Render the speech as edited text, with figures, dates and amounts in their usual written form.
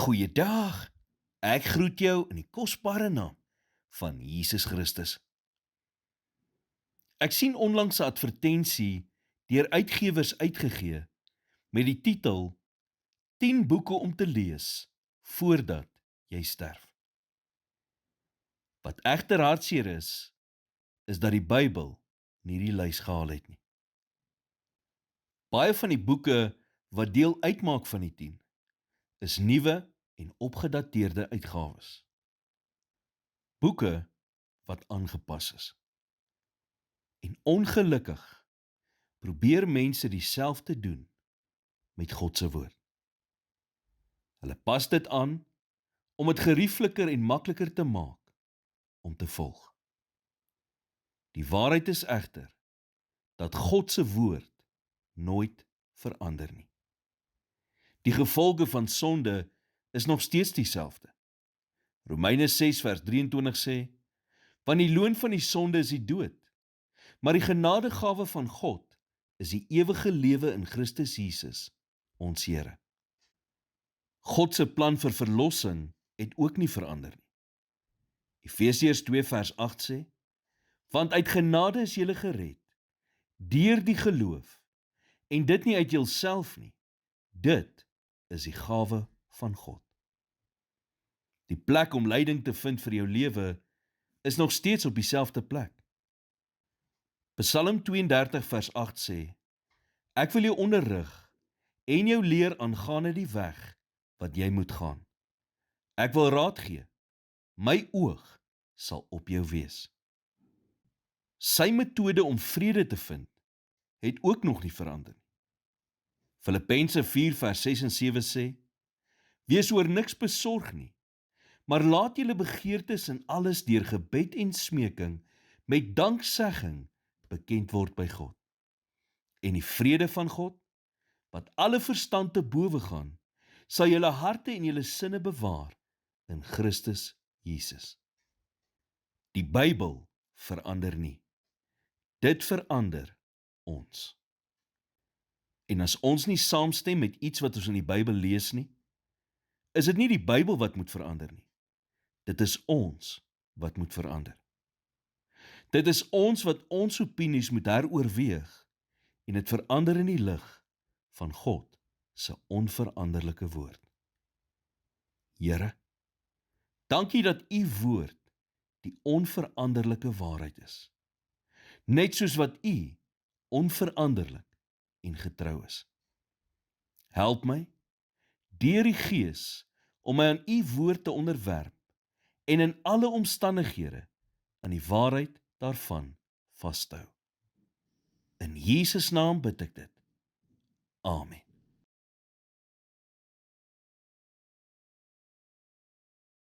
Goeiedag, ek groet jou in die kosbare naam van Jesus Christus. Ek sien onlangs 'n advertensie deur uitgewers uitgegee met die titel 10 boeke om te lees voordat jy sterf. Wat egter hartseer is dat die Bybel nie die lys gehaal het nie. Baie van die boeke wat deel uitmaak van die 10 is nuwe en opgedateerde uitgawes. Boeke wat aangepas is. En ongelukkig probeer mense dieselfde doen met God se woord. Hulle pas dit aan om dit geriefliker en makliker te maak om te volg. Die waarheid is egter dat God se woord nooit verander nie. Die gevolge van sonde is nog steeds dieselfde. Romeine 6 vers 23 sê, want die loon van die sonde is die dood, maar die genadegawe van God is die ewige lewe in Christus Jesus, ons Here. God se plan vir verlossing het ook nie verander nie. Efesiërs 2 vers 8 sê, want uit genade is julle gered, deur die geloof, en dit nie uit julself nie, dit is die gawe van God. Die plek om leiding te vind vir jou lewe is nog steeds op dieselfde plek. Psalm 32 vers 8 sê, ek wil jou onderrig en jou leer aangaande die weg wat jy moet gaan. Ek wil raad gee, my oog sal op jou wees. Sy metode om vrede te vind, het ook nog nie verander nie. Filippense 4 vers 6 en 7 sê, wees oor niks besorg nie, maar laat julle begeertes in alles deur gebed en smeking met danksegging bekend word by God. En die vrede van God, wat alle verstand te bowe gaan, sal julle harte en julle sinne bewaar in Christus Jesus. Die Bybel verander nie. Dit verander ons. En as ons nie saamstem met iets wat ons in die Bybel lees nie, is dit nie die Bybel wat moet verander nie. Dit is ons wat moet verander. Dit is ons wat ons opinies moet heroorweeg en dit verander in die lig van God se onveranderlike woord. Here, dankie dat u woord die onveranderlike waarheid is. Net soos wat u onveranderlik en getrou is. Help my deur die Gees om my aan u woord te onderwerp en in alle omstandighede aan die waarheid daarvan vas te hou. In Jesus naam bid ek dit. Amen.